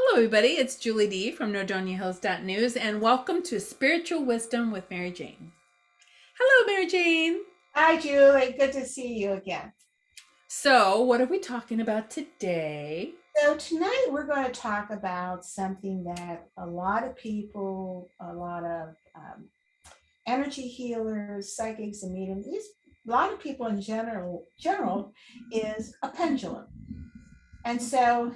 Hello, everybody. It's Julie D from NordoniaHills.news, and welcome to Spiritual Wisdom with Mary Jane. Hello, Mary Jane. Hi, Julie. Good to see you again. So, what are we talking about today? So, tonight we're going to talk about something that a lot of people, a lot of energy healers, psychics, and mediums, a lot of people in general is a pendulum. And so,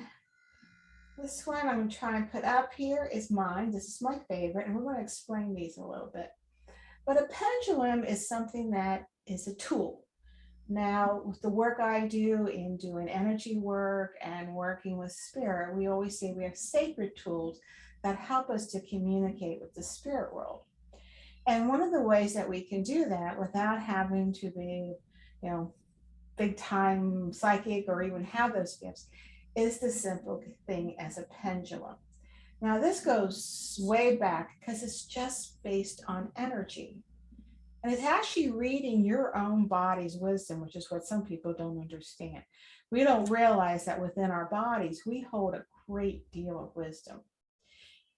this one I'm going to try and put up here is mine. This is my favorite, and we're going to explain these a little bit. But a pendulum is something that is a tool. Now, with the work I do in doing energy work and working with spirit, we always say we have sacred tools that help us to communicate with the spirit world. And one of the ways that we can do that without having to be, you know, big time psychic or even have those gifts is the simple thing as a pendulum. Now, this goes way back because it's just based on energy. And it's actually reading your own body's wisdom, which is what some people don't understand. We don't realize that within our bodies, we hold a great deal of wisdom.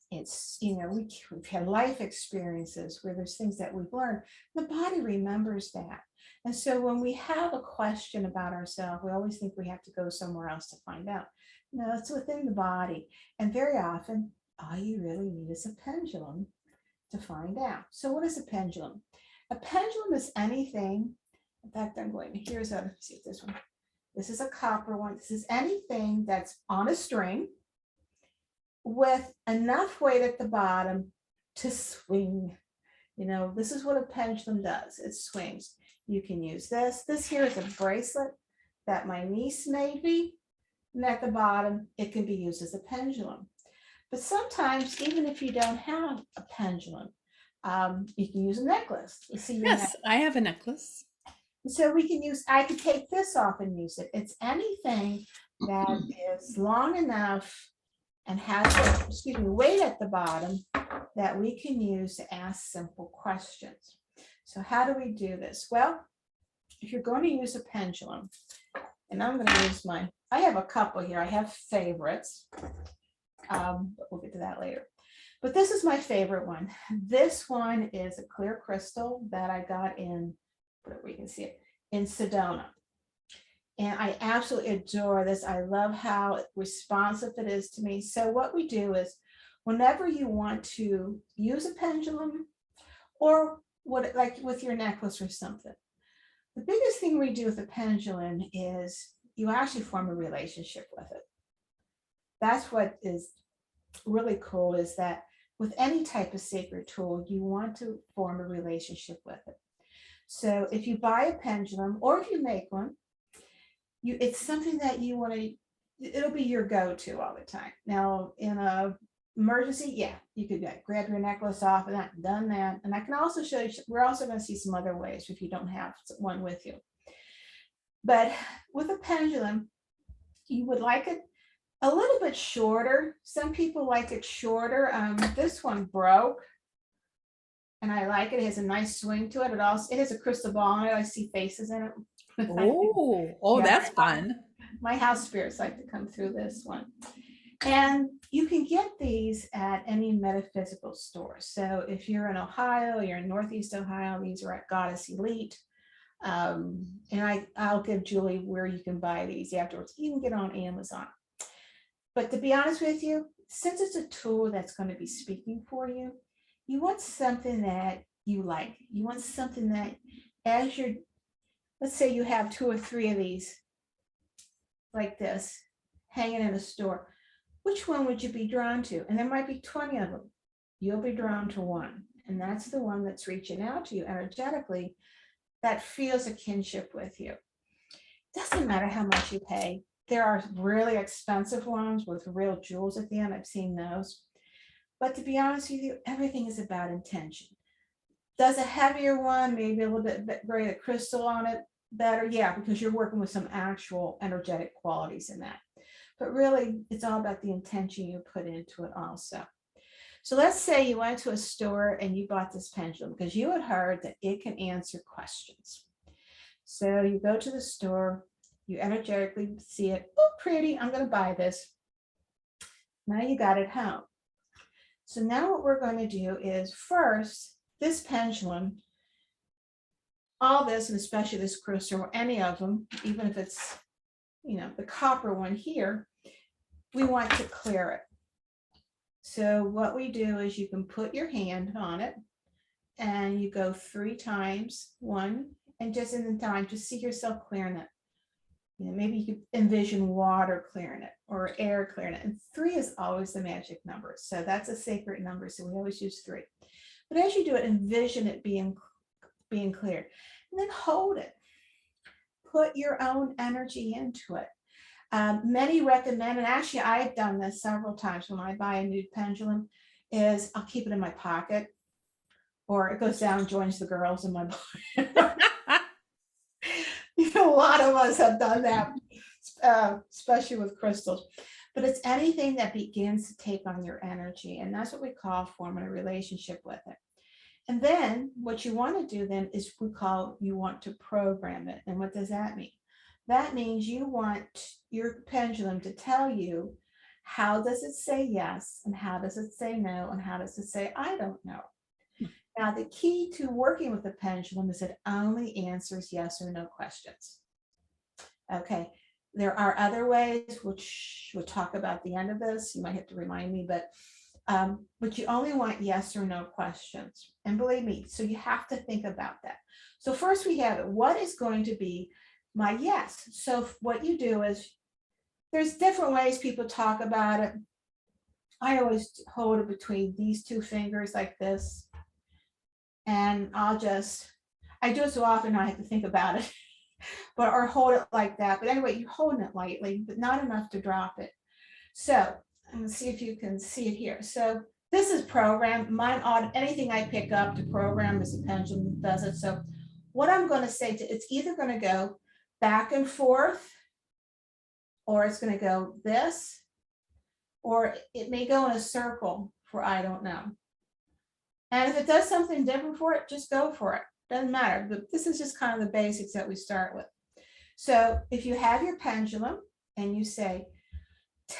We've had life experiences where there's things that we've learned. The body remembers that. And so when we have a question about ourselves, we always think we have to go somewhere else to find out. No, it's within the body. And very often, all you really need is a pendulum to find out. So what is a pendulum? A pendulum is anything. In fact, here's see this one. This is a copper one. This is anything that's on a string with enough weight at the bottom to swing. This is what a pendulum does. It swings. You can use this. This here is a bracelet that my niece made me. And at the bottom, it can be used as a pendulum. But sometimes, even if you don't have a pendulum, you can use a necklace. You see your Yes, I have a necklace. So I could take this off and use it. It's anything that is long enough and has, weight at the bottom that we can use to ask simple questions. So how do we do this? Well, if you're going to use a pendulum, and I'm going to use I have a couple here. I have favorites, but we'll get to that later. But this is my favorite one. This one is a clear crystal that I got in, whatever you can see it, in Sedona. And I absolutely adore this. I love how responsive it is to me. So what we do is whenever you want to use a pendulum or like with your necklace or something, the biggest thing we do with a pendulum is you actually form a relationship with it. That's what is really cool, is that with any type of sacred tool, you want to form a relationship with it. So if you buy a pendulum or if you make one, it's something that you want to, it'll be your go-to all the time. Now, in a emergency, yeah, you could grab your necklace off and that, done that. And I can also show you, we're also going to see some other ways if you don't have one with you. But with a pendulum, you would like it a little bit shorter. Some people like it shorter. This one broke and I like it. It has a nice swing to it. It has a crystal ball in it. I see faces in it. Oh, Yeah, that's fun. my house spirits like to come through this one. And you can get these at any metaphysical store. So if you're in Ohio, you're in Northeast Ohio, these are at Goddess Elite. And I'll give Julie where you can buy these afterwards. You can get on Amazon. But to be honest with you, since it's a tool that's going to be speaking for you, you want something that you like. You want something that let's say you have 2 or 3 of these like this hanging in a store. Which one would you be drawn to? And there might be 20 of them. You'll be drawn to one. And that's the one that's reaching out to you energetically, that feels a kinship with you. Doesn't matter how much you pay. There are really expensive ones with real jewels at the end. I've seen those. But to be honest with you, everything is about intention. Does a heavier one, maybe a little bit greater crystal on it, better? Yeah, because you're working with some actual energetic qualities in that. But really, it's all about the intention you put into it also. So let's say you went to a store and you bought this pendulum because you had heard that it can answer questions. So you go to the store, you energetically see it. Oh, pretty, I'm going to buy this. Now you got it home. So now what we're going to do is first, this pendulum, all this, and especially this crystal, or any of them, even if it's, the copper one here, we want to clear it. So what we do is you can put your hand on it and you go 3 times, 1, and just in the time to see yourself clearing it. Maybe you could envision water clearing it or air clearing it. And 3 is always the magic number. So that's a sacred number. So we always use 3. But as you do it, envision it being cleared. And then hold it. Put your own energy into it. Many recommend, and actually I've done this several times when I buy a new pendulum, is I'll keep it in my pocket, or it goes down and joins the girls in my pocket. A lot of us have done that, especially with crystals. But it's anything that begins to take on your energy, and that's what we call forming a relationship with it. And then what you want to do then is you want to program it. And what does that mean? That means you want your pendulum to tell you, how does it say yes, and how does it say no, and how does it say I don't know. Now, the key to working with the pendulum is it only answers yes or no questions. Okay, there are other ways, which we'll talk about at the end of this. You might have to remind me, but you only want yes or no questions. And believe me, so you have to think about that. So first we have it. What is going to be my yes? So what you do is, there's different ways people talk about it. I always hold it between these 2 fingers like this. And I do it so often I have to think about it, or hold it like that. But anyway, you're holding it lightly, but not enough to drop it. So I'm gonna see if you can see it here. So this is programmed. Anything I pick up to program as a pendulum does it. So what I'm going to say it's either going to go back and forth, or it's going to go this, or it may go in a circle for I don't know. And if it does something different for it, just go for it. Doesn't matter. But this is just kind of the basics that we start with. So if you have your pendulum and you say,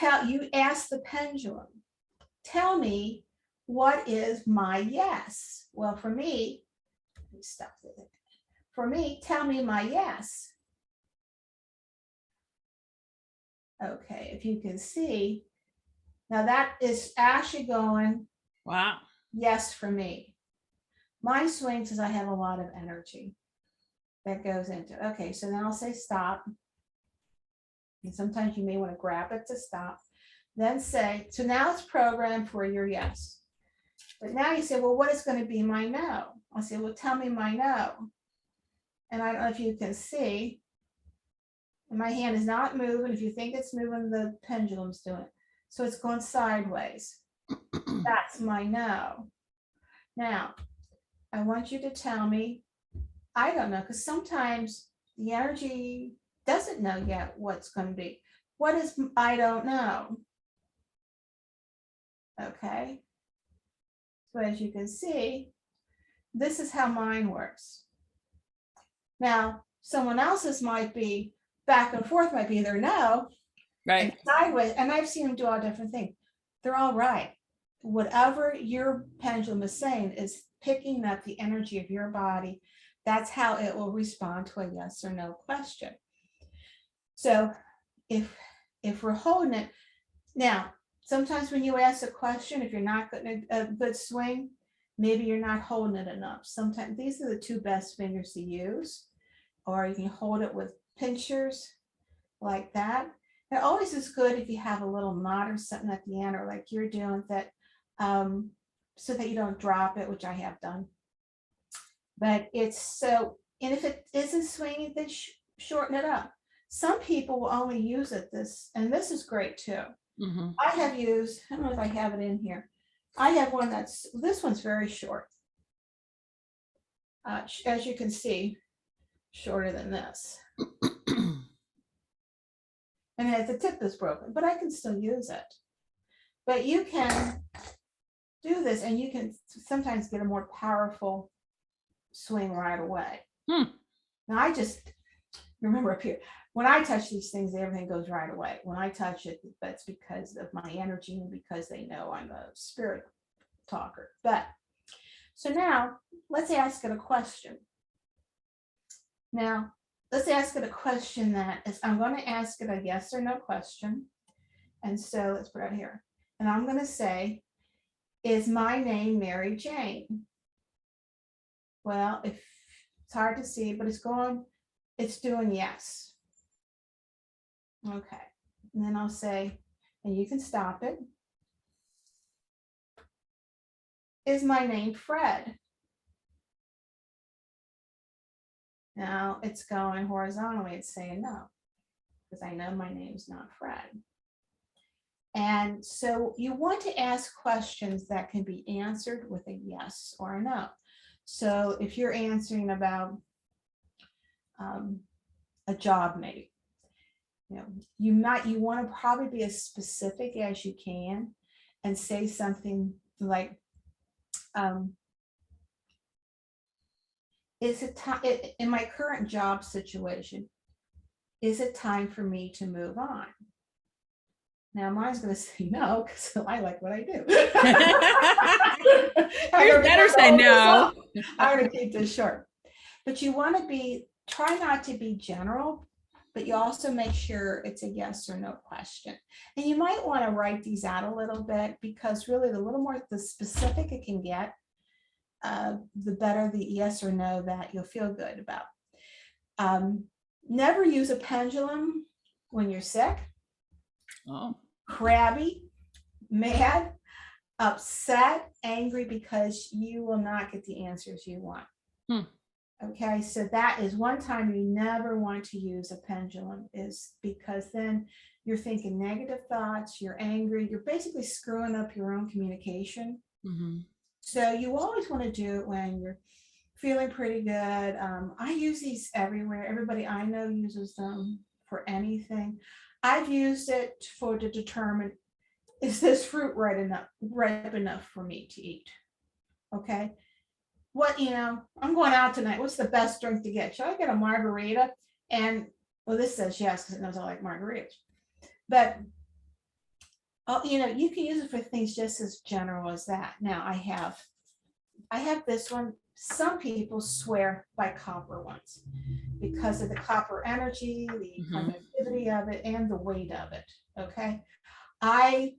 you ask the pendulum, tell me what is my yes. Well, for me, let me stop it. For me, tell me my yes. Okay, if you can see, now that is actually going, Wow. Yes, for me. Mine swings as I have a lot of energy that goes into it. Okay, so then I'll say stop. And sometimes you may want to grab it to stop. Then say, so now it's programmed for your yes. But now you say, well, what is going to be my no? I'll say, well, tell me my no. And I don't know if you can see, and my hand is not moving. If you think it's moving, the pendulum's doing it. So it's going sideways. That's my no. Now, I want you to tell me, I don't know, because sometimes the energy doesn't know yet what's going to be. What is I don't know? Okay. So as you can see, this is how mine works. Now, someone else's might be back and forth, might be either no, Right. and sideways, and I've seen them do all different things. They're all right. Whatever your pendulum is saying is picking up the energy of your body. That's how it will respond to a yes or no question. So if we're holding it, now, sometimes when you ask a question, if you're not getting a good swing, maybe you're not holding it enough. Sometimes these are the 2 best fingers to use, or you can hold it with pinchers like that. It always is good if you have a little knot or something at the end, or like you're doing that, so that you don't drop it, which I have done. But it's so, and if it isn't swinging, then shorten it up. Some people will only use it and this is great too. Mm-hmm. I have used, I don't know if I have it in here. I have one this one's very short. As you can see, shorter than this. And the tip is broken, but I can still use it. But you can do this and you can sometimes get a more powerful swing right away. Now remember up here, when I touch these things, everything goes right away. When I touch it, that's because of my energy and because they know I'm a spirit talker. But so now let's ask it a question. Now, let's ask it a question that is, I'm going to ask it a yes or no question. And so let's put it here. And I'm going to say, is my name Mary Jane? Well, if it's hard to see, but it's doing yes. Okay. And then I'll say, and you can stop it. Is my name Fred? Now it's going horizontally. It's saying no, because I know my name's not Fred. And so you want to ask questions that can be answered with a yes or a no. So if you're answering about a job, maybe, you want to probably be as specific as you can and say something like, is it time in my current job situation, is it time for me to move on? Now mine's going to say no, because I like what I do. You better say no. I'm going to keep this short. But you want to try not to be general, but you also make sure it's a yes or no question. And you might want to write these out a little bit, because really the little more the specific it can get, the better the yes or no that you'll feel good about. Never use a pendulum when you're sick, crabby, mad, upset, angry, because you will not get the answers you want. Okay, so that is one time you never want to use a pendulum, is because then you're thinking negative thoughts, you're angry, you're basically screwing up your own communication. So you always want to do it when you're feeling pretty good. I use these everywhere. Everybody I know uses them for anything. I've used it to determine, is this fruit ripe enough for me to eat? Okay. I'm going out tonight. What's the best drink to get? Should I get a margarita? And well, this says yes, because it knows I like margaritas. But you can use it for things just as general as that. Now I have this one. Some people swear by copper ones because of the copper energy, the conductivity of it, and the weight of it. Okay. I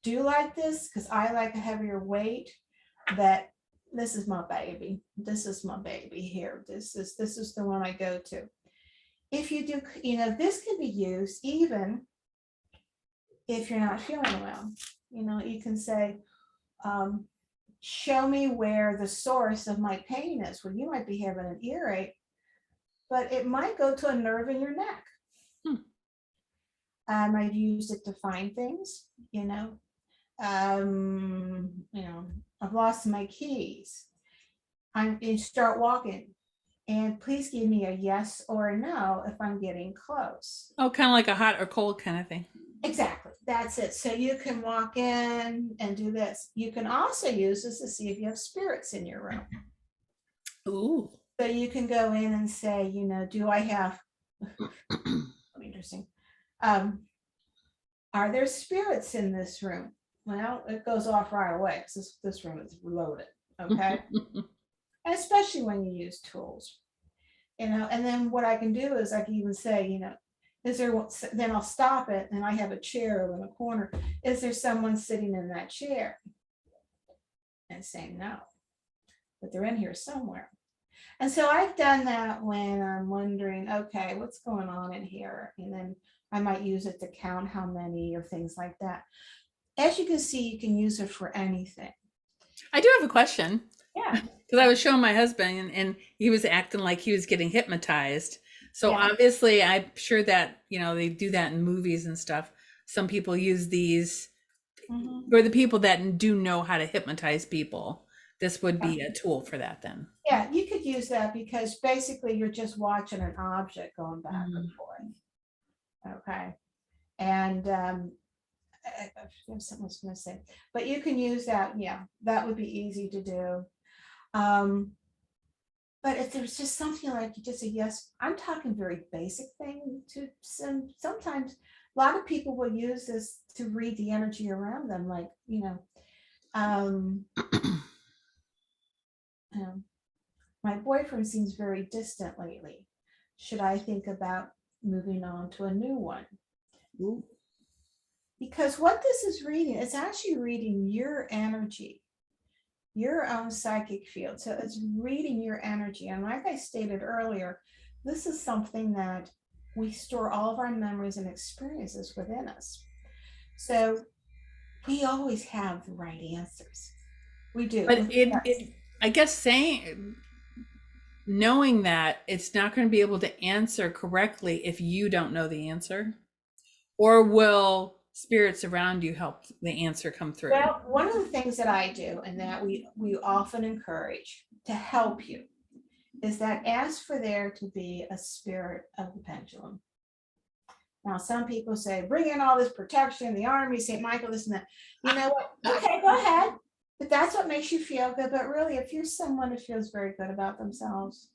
do like this because I like a heavier weight. That this is my baby. This is my baby here. This is the one I go to. If you do, this can be used even if you're not feeling well. You can say, show me where the source of my pain is. Well, you might be having an earache, but it might go to a nerve in your neck. I've used it to find things, I've lost my keys. You start walking, and please give me a yes or a no if I'm getting close. Oh, kind of like a hot or cold kind of thing. Exactly. That's it. So you can walk in and do this. You can also use this to see if you have spirits in your room. Ooh. So you can go in and say, do I have, interesting. Are there spirits in this room? Well, it goes off right away because this room is loaded. Okay. Especially when you use tools, and then what I can do is I can even say, is there, then I'll stop it, and I have a chair in the corner. Is there someone sitting in that chair? And saying no, but they're in here somewhere. And so I've done that when I'm wondering, okay, what's going on in here? And then I might use it to count how many or things like that. As you can see, you can use it for anything. I do have a question. Yeah. Because I was showing my husband, and he was acting like he was getting hypnotized. So Yeah. obviously, I'm sure that, they do that in movies and stuff. Some people use these for the people that do know how to hypnotize people. This would be a tool for that then. Yeah, you could use that because basically you're just watching an object going back and forth. Okay. And I have something I was going to say, but you can use that. Yeah, that would be easy to do. But if there's just something like you just say yes, I'm talking very basic thing to sometimes a lot of people will use this to read the energy around them, like, um, um, my boyfriend seems very distant lately. Should I think about moving on to a new one? Ooh. Because what this is reading, it's actually reading your energy, your own psychic field. So it's reading your energy. And like I stated earlier, this is something that we store all of our memories and experiences within us. So we always have the right answers. We do. But I guess knowing that it's not going to be able to answer correctly if you don't know the answer, or will spirits around you help the answer come through? Well, one of the things that I do and that we often encourage to help you is that ask for there to be a spirit of the pendulum. Now, some people say, bring in all this protection, the army, St. Michael, this and that. You know what? Okay, go ahead. But that's what makes you feel good. But really, if you're someone who feels very good about themselves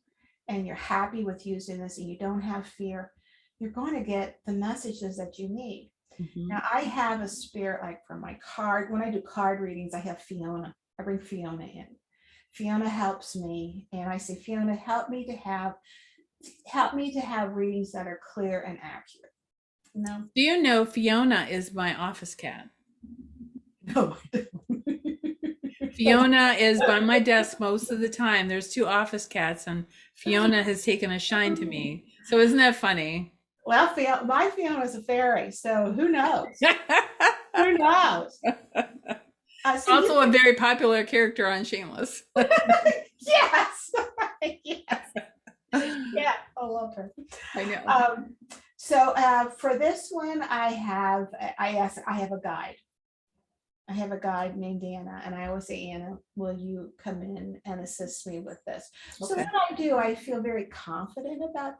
and you're happy with using this and you don't have fear, you're going to get the messages that you need. Mhm. Now, I have a spirit, like for my card, when I do card readings, I have Fiona. I bring Fiona in. Fiona helps me. And I say, Fiona, help me to have readings that are clear and accurate. No. Do you know Fiona is my office cat? No. Fiona is by my desk most of the time. There's two office cats, and Fiona has taken a shine to me. So isn't that funny? Well, my Fiona is a fairy, so who knows? Who knows? So Also a very popular character on Shameless. yes, yes, yeah, I love her. I know. So for this one, I have a guide. I have a guide named Anna, and I always say, Anna, will you come in and assist me with this? So Okay. when I do, I feel very confident about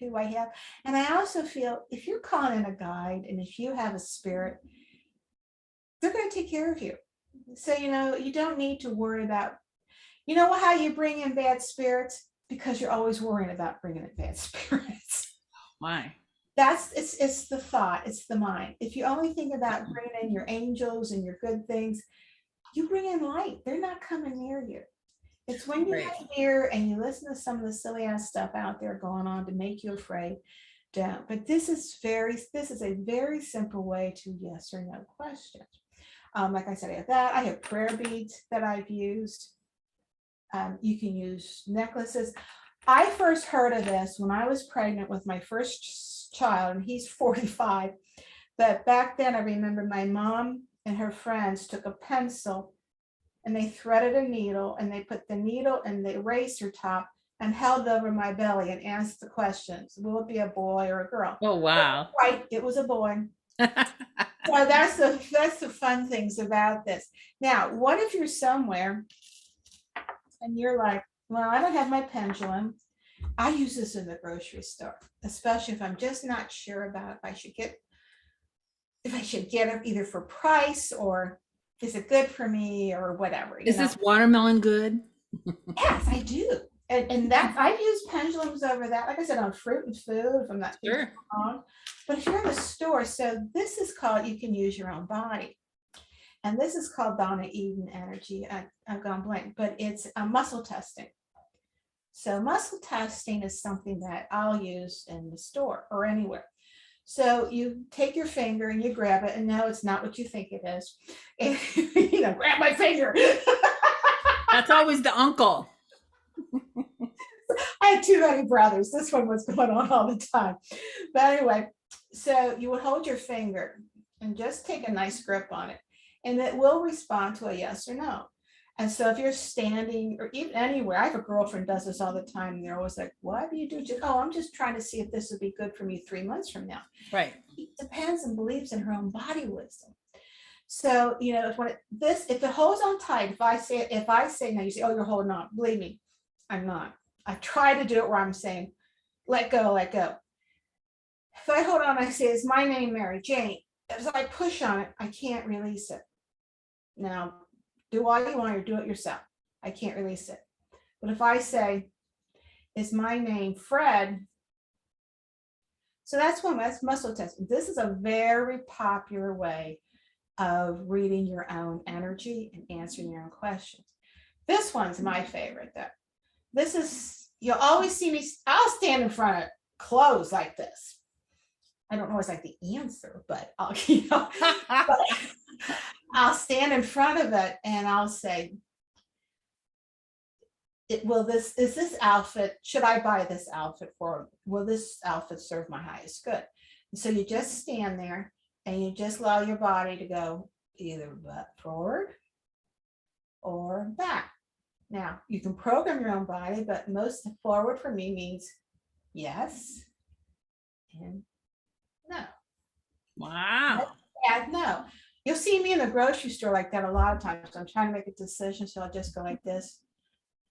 who I have. And I also feel if you're calling in a guide and if you have a spirit, they're going to take care of you. So, you don't need to worry about, how you bring in bad spirits? Because you're always worrying about bringing in bad spirits. My. It's the thought, it's the mind. If you only think about bringing in your angels and your good things, you bring in light. They're not coming near you. It's when you hear and you listen to some of the silly ass stuff out there going on to make you afraid. Don't. But this is a very simple way to yes or no questions. Like I said, I have that. I have prayer beads that I've used. You can use necklaces. I first heard of this when I was pregnant with my first child, and he's 45. But back then, I remember my mom and her friends took a pencil and they threaded a needle and they put the needle in the eraser top and held over my belly and asked the questions. Will it be a boy or a girl? Oh, wow. Right, it was a boy. So that's the fun things about this. Now, what if you're somewhere and you're like, well, I don't have my pendulum. I use this in the grocery store, especially if I'm just not sure about if I should get it either for price or is it good for me or whatever. Is this watermelon good? Yes, I do. And that I've used pendulums over that, like I said, on fruit and food from that. Sure. But if you're in the store, so this is called, you can use your own body. And this is called Donna Eden energy. I've gone blank, but it's a muscle testing. So muscle testing is something that I'll use in the store or anywhere. So you take your finger and you grab it, and no, it's not what you think it is. And, grab my finger. That's always the uncle. I had too many brothers. This one was going on all the time. But anyway, so you would hold your finger and just take a nice grip on it, and it will respond to a yes or no. And so if you're standing or even anywhere, I have a girlfriend does this all the time. And they're always like, why do you do? Oh, I'm just trying to see if this would be good for me 3 months from now. Right. It depends and believes in her own body wisdom. So, if it holds on tight, if I say, now you say, oh, you're holding on. Believe me, I'm not. I try to do it where I'm saying, let go, let go. If I hold on, I say, is my name Mary Jane? As I push on it, I can't release it. Now, do all you want or do it yourself. I can't release it. But if I say, is my name, Fred. So that's muscle testing. This is a very popular way of reading your own energy and answering your own questions. This one's my favorite though. This is, you'll always see me, I'll stand in front of clothes like this. I don't know what's like the answer, but I'll, but I'll stand in front of it and I'll say, is this outfit, should I buy this outfit will this outfit serve my highest good? And so you just stand there and you just allow your body to go either forward or back. Now you can program your own body, but most forward for me means yes and no. Wow. Add no. You'll see me in the grocery store like that a lot of times. I'm trying to make a decision, so I'll just go like this.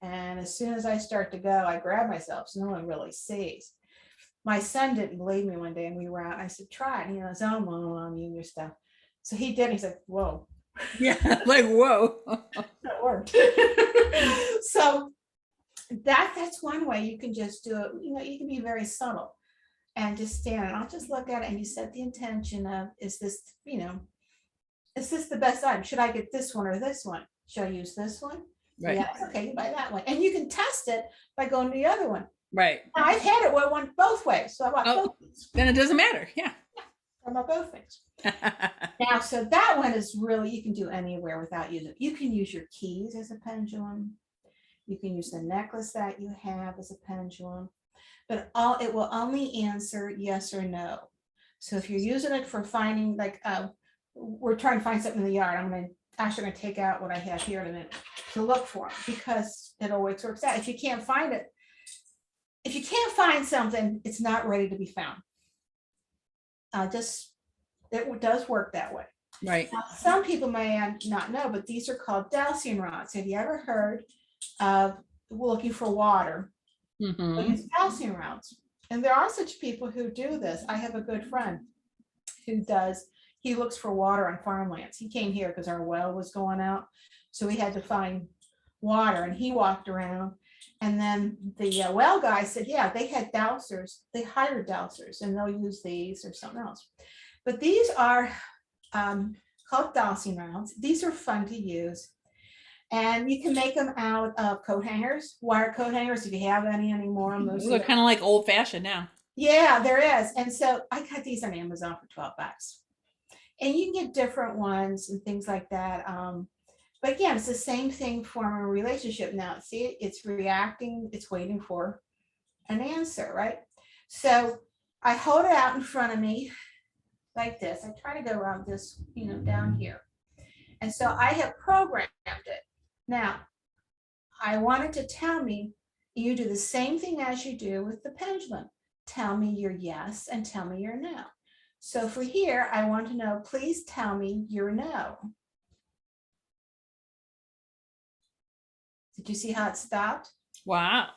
And as soon as I start to go, I grab myself so no one really sees. My son didn't believe me one day and we were out. And I said, try it. And he goes, oh, mom, you and your stuff. So he did. He's like, whoa. Yeah, like, whoa. That worked. So that's one way you can just do it. You can be very subtle and just stand and I'll just look at it and you set the intention of, is this the best item? Should I get this one or this one? Should I use this one? Right. Yeah, okay, you buy that one. And you can test it by going to the other one. Right. Now, I've had it where it went both ways. So I bought both things. Then it doesn't matter. Yeah. I bought both things. Now, so that one is really, you can do anywhere without using it. You can use your keys as a pendulum. You can use the necklace that you have as a pendulum, but it will only answer yes or no. So if you're using it for finding, like, we're trying to find something in the yard, I'm going to take out what I have here in a minute to look for it because it always works out. If you can't find it, if you can't find something, it's not ready to be found. It does work that way. Right. Now, some people may not know, but these are called dowsing rods. Have you ever heard of looking for water? Mm-hmm. Use dowsing rods. And there are such people who do this. I have a good friend who does. He looks for water on farmlands. He came here because our well was going out. So we had to find water and he walked around. And then the well guy said, yeah, they had dowsers. They hired dowsers and they'll use these or something else. But these are called dowsing rods. These are fun to use. And you can make them out of coat hangers, wire coat hangers, if you have any anymore. Those are kind of like old fashioned now. Yeah, there is. And so I got these on Amazon for 12 bucks. And you can get different ones and things like that. But again, it's the same thing for a relationship now. See, it's reacting, it's waiting for an answer, right? So I hold it out in front of me like this. I try to go around this, down here. And so I have programmed it. Now, I wanted to tell me, you do the same thing as you do with the pendulum. Tell me your yes and tell me your no. So for here, I want to know, please tell me your no. Did you see how it stopped? Wow.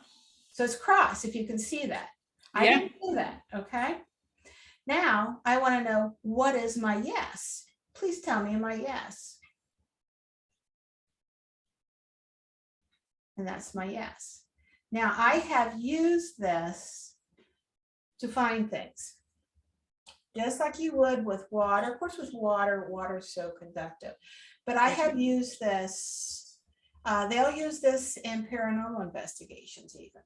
So it's cross, if you can see that. I Yeah. didn't do that, okay? Now, I want to know, what is my yes? Please tell me my yes. And that's my yes. Now, I have used this to find things. Just like you would with water. Of course, with water is so conductive. But I have used this. They'll use this in paranormal investigations even.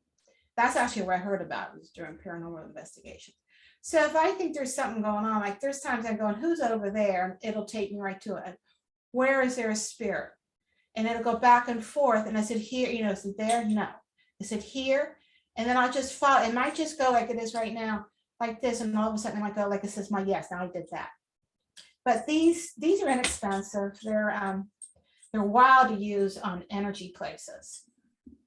That's actually where I heard about it, was during paranormal investigations. So if I think there's something going on, like there's times I'm going, who's over there? It'll take me right to it. Where is there a spirit? And it'll go back and forth. And I said, here, is it there? No. I said, here. And then I'll just follow. It might just go like it is right now, like this. And all of a sudden it might go like it says my yes. Now I did that. But these are inexpensive. They're wild to use on energy places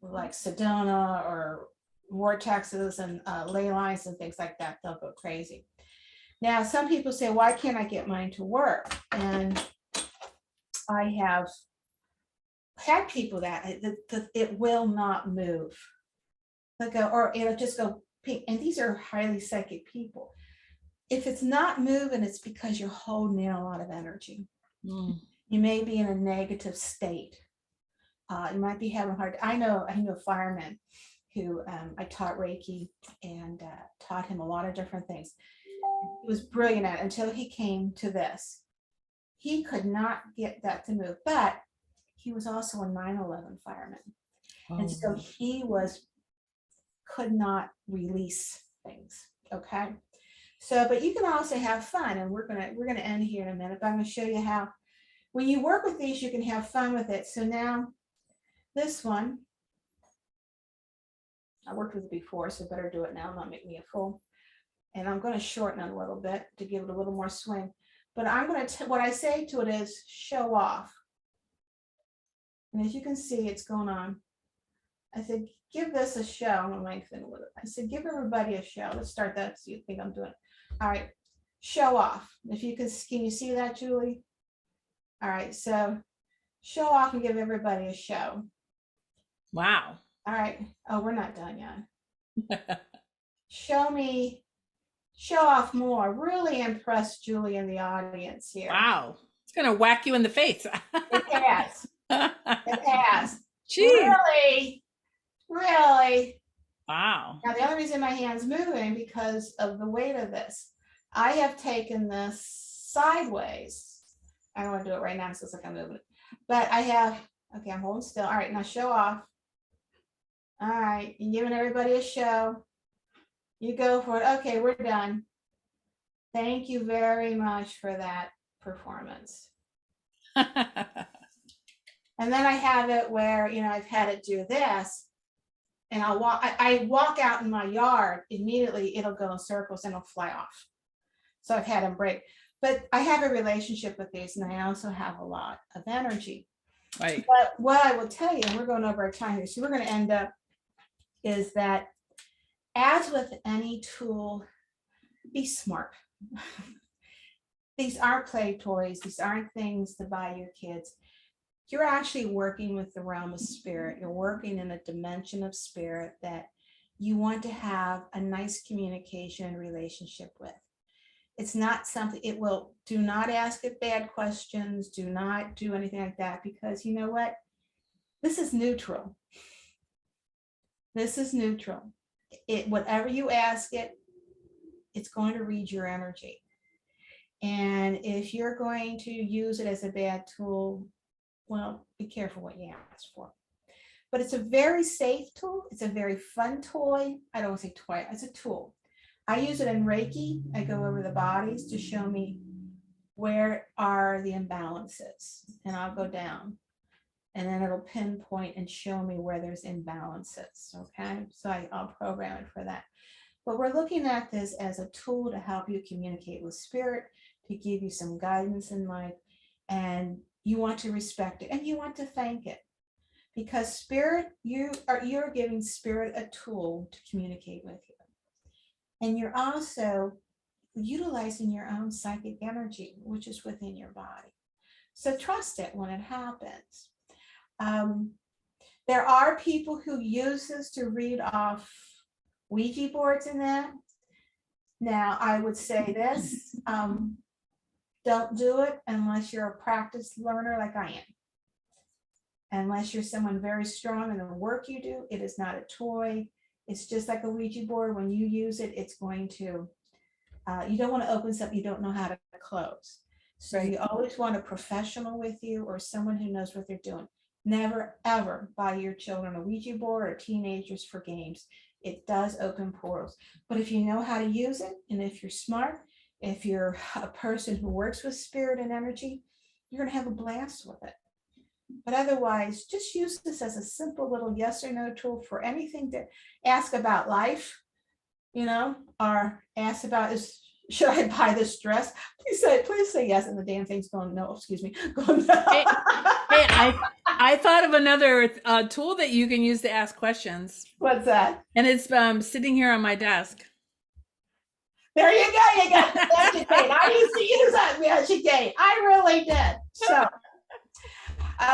like Sedona or vortexes and ley lines and things like that. They'll go crazy. Now, some people say, why can't I get mine to work? And I have had people that it will not move. They'll go, or it'll just go pink. And these are highly psychic people. If it's not moving, it's because you're holding in a lot of energy. You may be in a negative state. You might be having hard. I know a fireman who I taught Reiki and taught him a lot of different things. He was brilliant at it until he came to this. He could not get that to move, but he was also a 9/11 fireman. And so he could not release things. Okay. So, but you can also have fun, and we're gonna end here in a minute, but I'm gonna show you how when you work with these, you can have fun with it. So now this one, I worked with it before, so better do it now, not make me a fool. And I'm going to shorten it a little bit to give it a little more swing. But I'm going to, what I say to it is show off. And as you can see, it's going on. I said, give this a show. I'm going to lengthen it with it. I said, give everybody a show. Let's start that so you think I'm doing it. All right, show off. If you can you see that, Julie? All right, so show off and give everybody a show. Wow. All right. Oh, we're not done yet. Show off more. Really impress Julie and the audience here. Wow. It's going to whack you in the face. It has. It has. Jeez. Really. Wow. Now, the only reason my hand's moving because of the weight of this. I have taken this sideways. I don't want to do it right now, so it's like I'm moving it. But I have, okay, I'm holding still. All right, now show off. All right, you're giving everybody a show. You go for it. Okay, we're done. Thank you very much for that performance. And then I have it where, I've had it do this, and I walk out in my yard, immediately it'll go in circles and it'll fly off. So I've had them break. But I have a relationship with these, and I also have a lot of energy. Right. But what I will tell you, and we're going over our time here, so we're going to end up, is that as with any tool, be smart. These aren't play toys. These aren't things to buy your kids. You're actually working with the realm of spirit. You're working in a dimension of spirit that you want to have a nice communication and relationship with. It's not something, do not ask it bad questions. Do not do anything like that, because you know what? This is neutral. This is neutral. Whatever you ask it, it's going to read your energy. And if you're going to use it as a bad tool, well, be careful what you ask for. But it's a very safe tool. It's a very fun toy. I don't want to say toy, it's a tool. I use it in Reiki. I go over the bodies to show me where are the imbalances, and I'll go down. And then it'll pinpoint and show me where there's imbalances, okay? So I'll program it for that. But we're looking at this as a tool to help you communicate with spirit, to give you some guidance in life, and you want to respect it and you want to thank it. Because spirit, you're giving spirit a tool to communicate with you. And you're also utilizing your own psychic energy, which is within your body. So trust it when it happens. There are people who use this to read off Ouija boards and that. Now, I would say this, don't do it unless you're a practiced learner like I am. Unless you're someone very strong in the work you do, it is not a toy. It's just like a Ouija board. When you use it, it's going to, you don't want to open something you don't know how to close. So you always want a professional with you or someone who knows what they're doing. Never, ever buy your children a Ouija board or teenagers for games. It does open portals. But if you know how to use it, and if you're smart, if you're a person who works with spirit and energy, you're going to have a blast with it. But otherwise, just use this as a simple little yes or no tool for anything to ask about life, or ask about should I buy this dress? Please say yes. And the damn thing's going, no, excuse me. Hey, I thought of another tool that you can use to ask questions. What's that? And it's sitting here on my desk. There you go. You got the Magic Gate. I used to use that Magic Gate. I really did. So,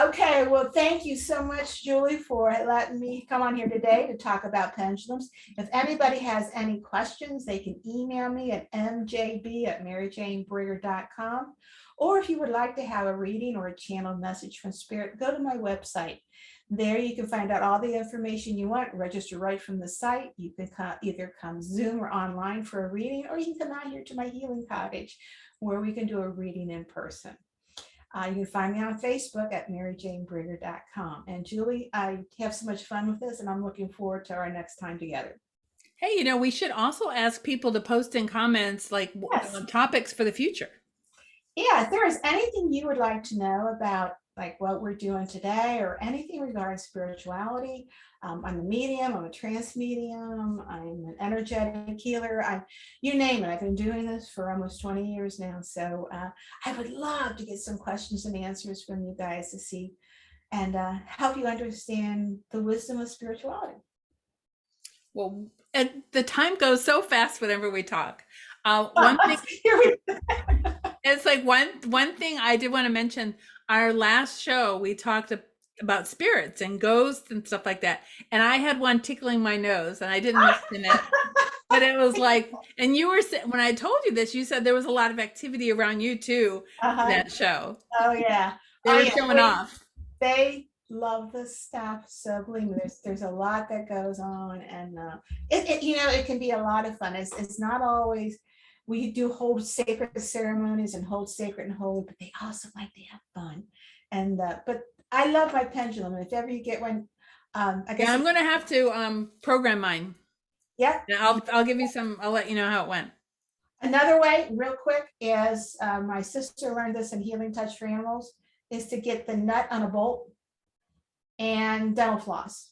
okay. Well, thank you so much, Julie, for letting me come on here today to talk about pendulums. If anybody has any questions, they can email me at mjb@maryjanebrigger.com. Or if you would like to have a reading or a channeled message from spirit, go to my website. There you can find out all the information you want, register right from the site. You can either come Zoom or online for a reading, or you can come out here to my healing cottage where we can do a reading in person. You can find me on Facebook at maryjanebrigger.com. And Julie, I have so much fun with this, and I'm looking forward to our next time together. Hey, we should also ask people to post in comments like Yes. topics for the future. Yeah, if there is anything you would like to know about like what we're doing today or anything regarding spirituality, I'm a medium, I'm a trance medium, I'm an energetic healer, you name it. I've been doing this for almost 20 years now. So I would love to get some questions and answers from you guys to see and help you understand the wisdom of spirituality. Well, the time goes so fast whenever we talk. One thing, it's like one thing I did want to mention. Our last show, we talked about spirits and ghosts and stuff like that. And I had one tickling my nose, and I didn't mention it. But it was like, and you were, when I told you this, you said there was a lot of activity around you too, that show. Oh yeah. They were showing off. They love this stuff. So believe me, there's a lot that goes on, and it can be a lot of fun. It's not always, we do hold sacred ceremonies and hold sacred and holy, but they also like to have fun. And but I love my pendulum. If ever you get one, I guess I'm gonna have to program mine. Yeah. I'll give you some, I'll let you know how it went. Another way, real quick, is my sister learned this in Healing Touch for Animals, is to get the nut on a bolt and dental floss.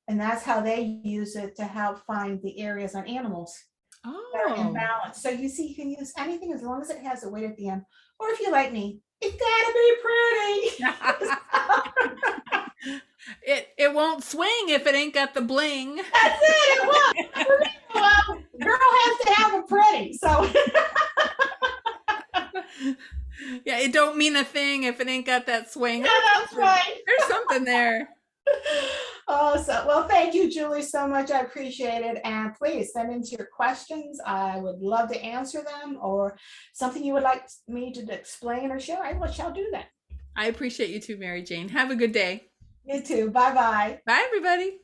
And that's how they use it to help find the areas on animals that are imbalanced. So you see, you can use anything as long as it has a weight at the end. Or if you like me, it's gotta be pretty. It won't swing if it ain't got the bling. That's it. It won't. Well, girl has to have a pretty. So yeah, it don't mean a thing if it ain't got that swing. Yeah, that's right. There's something there. Oh, well, thank you, Julie, so much. I appreciate it. And please send in your questions. I would love to answer them, or something you would like me to explain or share. I shall do that. I appreciate you too, Mary Jane. Have a good day. You too. Bye-bye. Bye, everybody.